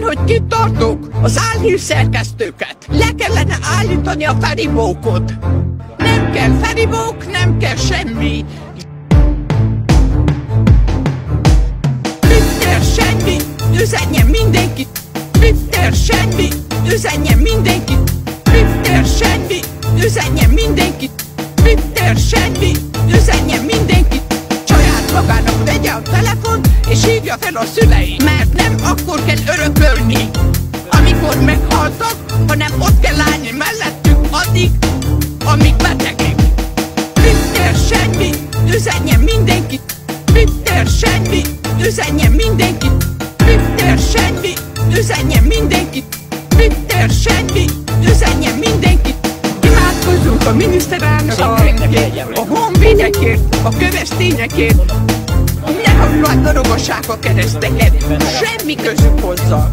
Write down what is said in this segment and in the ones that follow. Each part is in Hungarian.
hogy kit tartok? Az álhír szerkesztőket. Le kellene állítani a feribókot. Nem kell feribók, nem kell semmi. Twitter semmi, üzenjen mindenkit. Twitter semmi, üzenjen mindenkit. Twitter semmi, üzenjen mindenkit. Twitter semmi, üzenjen mindenkit. Saját magának vegye a telefont és hívja fel a szüleit. Mert nem akkor kell örökölni, amikor meghaltak, hanem ott kell állni mellettük addig, amíg betegek. Twitter semmi, üzenjen mindenkit. Twitter semmi, üzenjen mindenkit. Twitter semmi, üzenjen mindenkit. Twitter semmi, üzenjen mindenkit. Imádkozzunk a miniszterelnökért, a honvédekért, a kövesztényekért. Ne hagylak a kereszteket, semmi közük hozzá.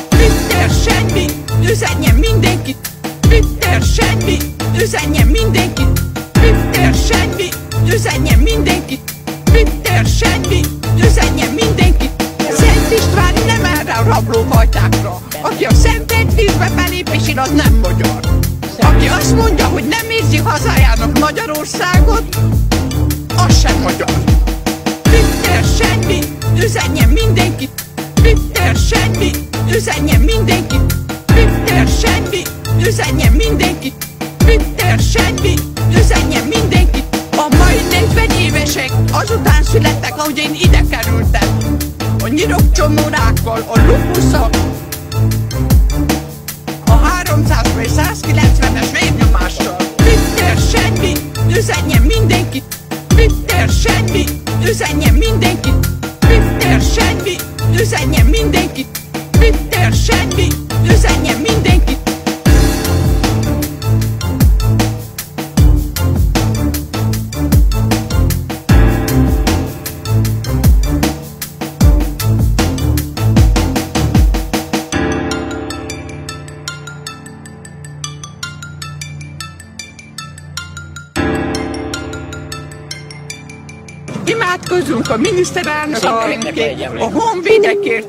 Twitter semmi, üzenjen mindenkit. Twitter semmi, üzenjen mindenkit. Twitter semmi, üzenjen mindenkit. Twitter semmi, üzenjen mindenkit. Szent István nem erre a rablófajtákra. Aki a Szentegyvízbe belép és én, az nem magyar. Aki azt mondja, hogy nem érzi hazájának Magyarországot, az sem magyar. Twitter semmi, üzenjen mindenkit. Twitter semmi, üzenjen mindenkit. Twitter semmi, üzenjen mindenkit. Twitter semmi, üzenjen mindenkit. A mai 40 évesek azután születtek, ahogy én ide kerültem. A nyirokcsomórákkal, a lupusszal, a 300 vagy 190-es vérnyomással. Twitter semmi, üzenjen mindenkit. Twitter semmi, üzenjen mindenkit. Twitter semmi, üzenjen mindenkit. Twitter semmi, üzenjen mindenkit. Imádkozzunk a miniszterelnökért, a honvédekért,